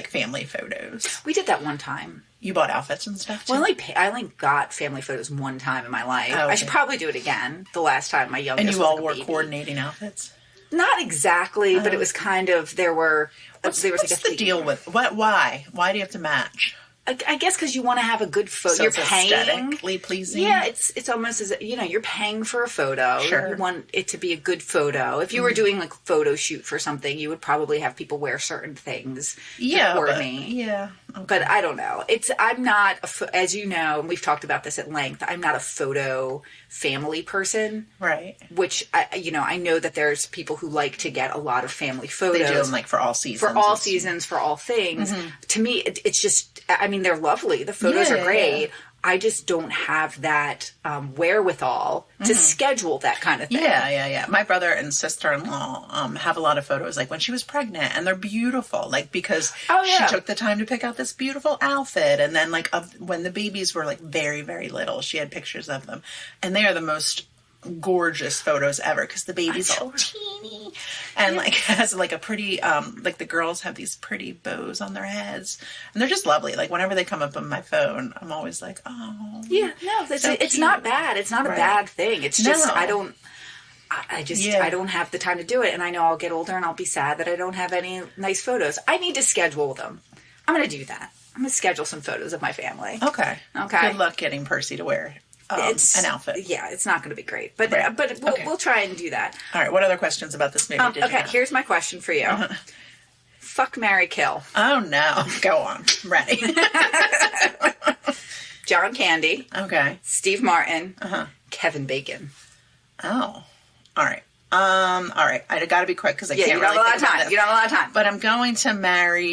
family photos. We did that one time. You bought outfits and stuff too? Well, I only got family photos one time in my life. Oh, okay. I should probably do it again. The last time my youngest And you was all like a wore baby. coordinating outfits? Not exactly, but it was kind of, there was What's like a the theme. deal with why? Why do you have to match? I guess because you want to have a good photo. So You're it's paying. aesthetically pleasing? Yeah, it's almost as you're paying for a photo. Sure. You want it to be a good photo. If you were doing like a photo shoot for something, you would probably have people wear certain things to coordinate. Yeah. But I don't know. I'm not, as you know, and we've talked about this at length, I'm not a photo family person. Right. Which, I know that there's people who like to get a lot of family photos. They do them like for all seasons. For all seasons, for all things. To me, it's just, they're lovely. The photos Yeah, are great. yeah. I just don't have that wherewithal to schedule that kind of thing. Yeah. My brother and sister-in-law have a lot of photos, like when she was pregnant, and they're beautiful, like because she took the time to pick out this beautiful outfit, and then like when the babies were like very, very little, she had pictures of them, and they are the most gorgeous photos ever because the baby's all teeny and like has like a pretty like the girls have these pretty bows on their heads, and they're just lovely. Like whenever they come up on my phone, I'm always like, oh Yeah, no, it's so not cute. bad. It's not a Right. bad thing. It's just No. I don't have the time to do it. And I know I'll get older and I'll be sad that I don't have any nice photos. I need to schedule them. I'm going to do that. I'm going to schedule some photos of my family. Okay. Okay. Good luck getting Percy to wear an outfit. Yeah, it's not going to be great. But Right. we'll try and do that. All right. What other questions about this movie did you have? Here's my question for you. Fuck, marry, kill. Oh, no. Go on. I'm ready. John Candy. Okay. Steve Martin. Kevin Bacon. Oh. All right. All right. I got to be quick because I can't you don't really have a lot think of about time. this. You don't have a lot of time. But I'm going to marry...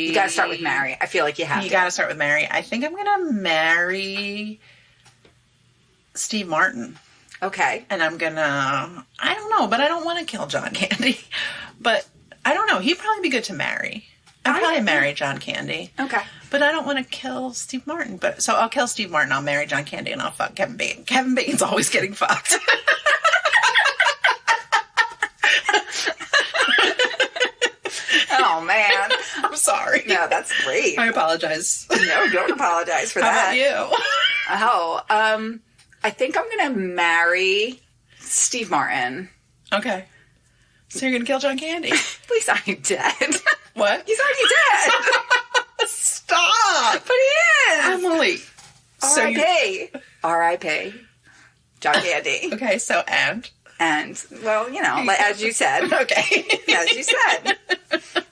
You got to start with marry. I feel like you have to. You got to start with marry. I think I'm going to marry Steve Martin. Okay. And I'm going to... I don't know, but I don't want to kill John Candy. But I don't know. He'd probably be good to marry. I'd probably marry John Candy. Okay. But I don't want to kill Steve Martin. So I'll kill Steve Martin. I'll marry John Candy and I'll fuck Kevin Bacon. Kevin Bacon's always getting fucked. Oh, man. I'm sorry. No, that's great. I apologize. No, don't apologize for that. How about you? Oh, I think I'm going to marry Steve Martin. Okay. So you're going to kill John Candy? At least I'm dead. What? He's already dead. Stop! But he is. Emily. R.I.P. R.I.P. John Candy. Okay, so and? And, well, you know, like, as you said. Okay. As you said.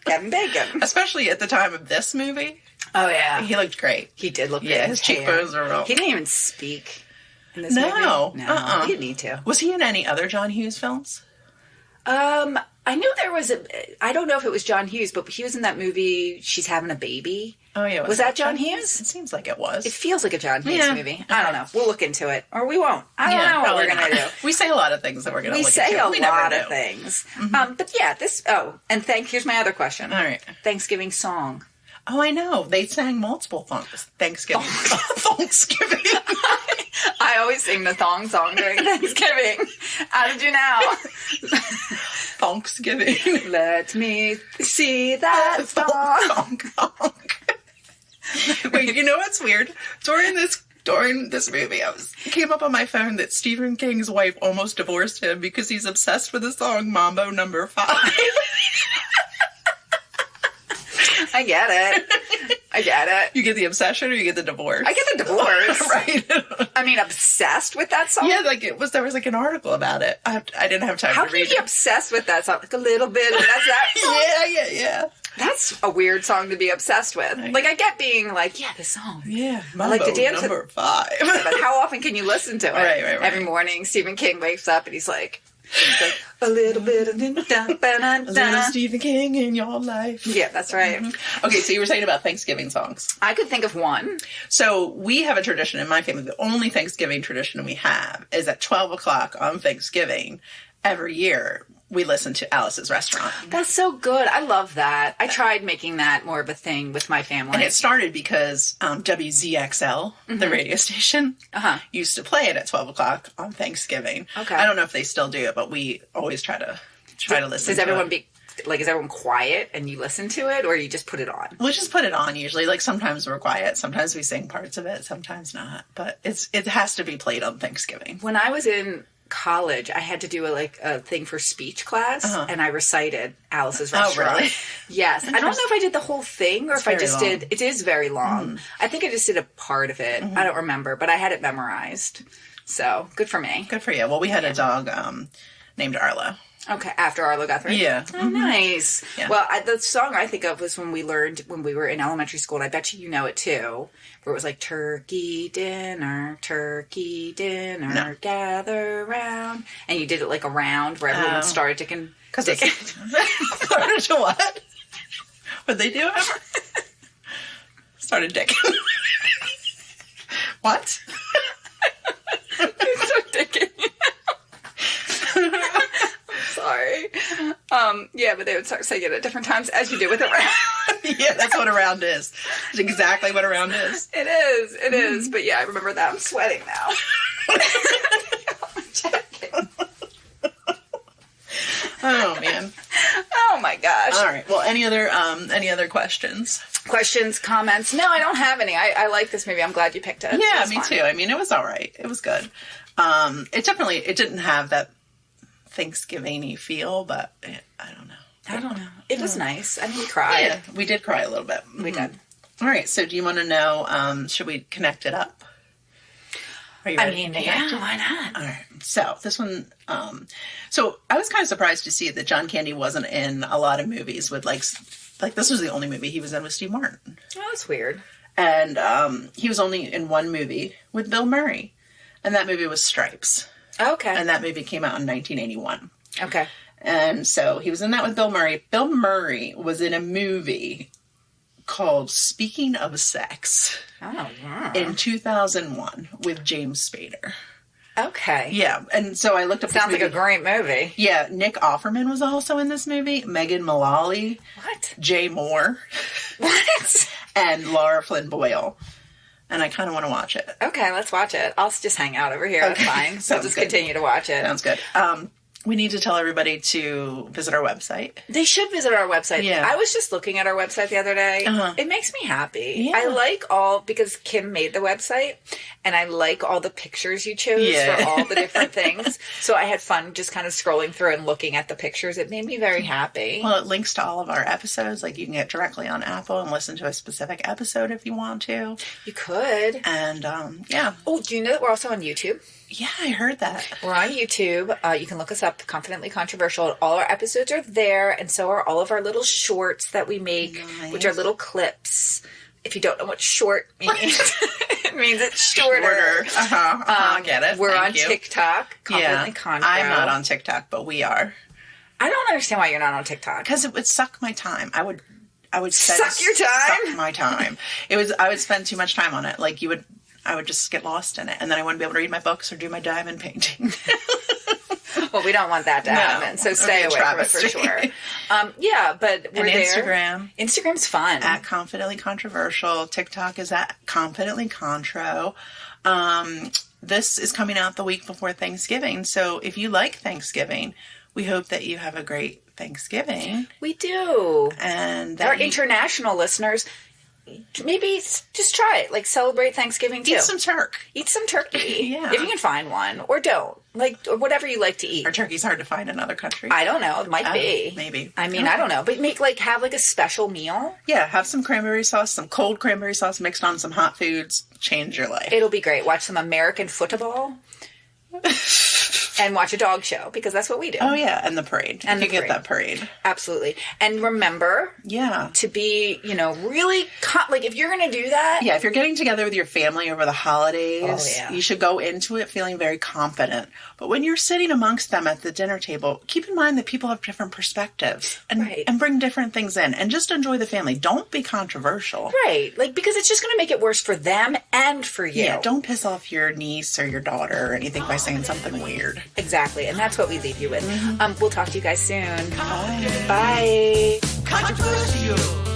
Kevin Bacon. Especially at the time of this movie. Oh, yeah. He looked great. He did look Yeah, great. his cheekbones are real. He didn't even speak in this No. movie. No, he didn't need to. Was he in any other John Hughes films? I knew there was I don't know if it was John Hughes, but he was in that movie, She's Having a Baby. Oh, yeah. Was that John Hughes? It seems like it was. It feels like a John Hughes Yeah. movie. I don't know. We'll look into it. Or we won't. I don't know what we're going to do. We say a lot of things that we're going to We look say into. a We never lot do. of things. But yeah, here's my other question. All right. Thanksgiving song. Oh, I know. They sang multiple Thanksgiving. Thanksgiving. I always sing the thong song during Thanksgiving. How did you know? Thanksgiving. Let me see that thong. Wait, you know what's weird? During this movie, it came up on my phone that Stephen King's wife almost divorced him because he's obsessed with the song Mambo No. 5. I get it. You get the obsession or you get the divorce? I get the divorce. Right. I mean, obsessed with that song? Yeah, there was like an article about it. I didn't have time How to can read you be it. obsessed with that song? Like a little bit. That's that song? Yeah. That's a weird song to be obsessed with. Like, I get being like, yeah, this song. Yeah, I like to dance No. 5. But how often can you listen to it? Right. Every morning, Stephen King wakes up and he's like a little bit of A little Stephen King in your life. Yeah, that's right. Okay, so you were saying about Thanksgiving songs. I could think of one. So we have a tradition in my family. The only Thanksgiving tradition we have is at 12 o'clock on Thanksgiving every year. We listen to Alice's Restaurant. That's so good. I love that. I tried making that more of a thing with my family. And it started because WZXL, the radio station, used to play it at 12 o'clock on Thanksgiving. Okay. I don't know if they still do it, but we always try to listen Does to everyone it. is everyone quiet and you listen to it, or you just put it on? We'll just put it on usually. Like sometimes we're quiet, sometimes we sing parts of it, sometimes not. But it has to be played on Thanksgiving. When I was in college, I had to do a thing for speech class, and I recited Alice's Restaurant. Oh, really? Yes. I don't know if I did the whole thing or if I just did. It is very long. I think I just did a part of it. I don't remember, but I had it memorized. So good for me. Good for you. Well, we had a dog named Arlo. Okay, after Arlo got 3? Yeah. Oh, nice. Yeah. Well, the song I think of was when we were in elementary school, and I bet you know it too, where it was like, turkey dinner, gather round. And you did it like a round where everyone started dicking. Because it's... Started to what? What'd they do ever? Started dicking. What? Start dicking. Sorry. Yeah, but they would start saying it at different times as you did with a round. Yeah, that's what a round is. That's exactly what a round is. It is. But yeah, I remember that. I'm sweating now. Oh, man. Oh my gosh. All right. Well, any other questions? Questions, comments? No, I don't have any. I like this movie. I'm glad you picked it. Yeah, It was me fun. too. I mean, it was all right. It was good. It didn't have that Thanksgiving-y feel, but I don't know. It was nice. I mean, we cried. Yeah, we did cry a little bit. We did. All right, so do you want to know, should we connect it up? Are you ready? Why not? All right. So this one, so I was kind of surprised to see that John Candy wasn't in a lot of movies with like this was the only movie he was in with Steve Martin. Oh, that's weird. And he was only in one movie with Bill Murray. And that movie was Stripes. Okay. And that movie came out in 1981. Okay. And so he was in that with Bill Murray. Bill Murray was in a movie called Speaking of Sex in 2001 with James Spader. Okay. Yeah, and so I looked up Sounds this like a great movie. Yeah, Nick Offerman was also in this movie. Megan Mullally. What? Jay Moore. What? And Laura Flynn Boyle. And I kind of want to watch it. Okay, let's watch it. I'll just hang out over here. Okay. That's fine. So just continue to watch it. Sounds good. We need to tell everybody to visit our website. They should visit our website. Yeah. I was just looking at our website the other day. Uh-huh. It makes me happy. Yeah. I like because Kim made the website, and I like all the pictures you chose for all the different things. So I had fun just kind of scrolling through and looking at the pictures. It made me very happy. Well, it links to all of our episodes. Like, you can get directly on Apple and listen to a specific episode if you want to. You could. And, yeah. Oh, do you know that we're also on YouTube? Yeah, I heard that. We're on YouTube. You can look us up, Confidently Controversial. All our episodes are there, and so are all of our little shorts that we make, which are little clips. If you don't know what short means, it means it's shorter. I get it. We're Thank on you. TikTok, Confidently Contro. I'm not on TikTok, but we are. I don't understand why you're not on TikTok. Because it would suck my time. I would Suck your time? Suck my time. I would spend too much time on it. Like, I would just get lost in it, and then I wouldn't be able to read my books or do my diamond painting. Well, we don't want that to happen, so stay away from it for sure. Yeah, but we're there. Instagram. Instagram's fun. At Confidently Controversial. TikTok is at Confidently Contro. This is coming out the week before Thanksgiving, so if you like Thanksgiving, we hope that you have a great Thanksgiving. We do. And our international listeners, maybe just try it. Like, celebrate Thanksgiving too. Eat some Eat some turkey. Yeah. If you can find one. Or don't. Like, or whatever you like to eat. Or turkey's hard to find in other countries. I don't know. It might be. Maybe. I mean, I don't know. But have a special meal. Yeah, have some cranberry sauce, some cold cranberry sauce mixed on some hot foods. Change your life. It'll be great. Watch some American football. And watch a dog show, because that's what we do. Oh, yeah, and the parade. And you get that parade. Absolutely. And remember to be, really, if you're going to do that. Yeah, if you're getting together with your family over the holidays, you should go into it feeling very confident. But when you're sitting amongst them at the dinner table, keep in mind that people have different perspectives and bring different things in. And just enjoy the family. Don't be controversial. Right. Because it's just going to make it worse for them and for you. Yeah, don't piss off your niece or your daughter or anything by saying something weird. Exactly. And that's what we leave you with. We'll talk to you guys soon. Bye. Bye. Controversial.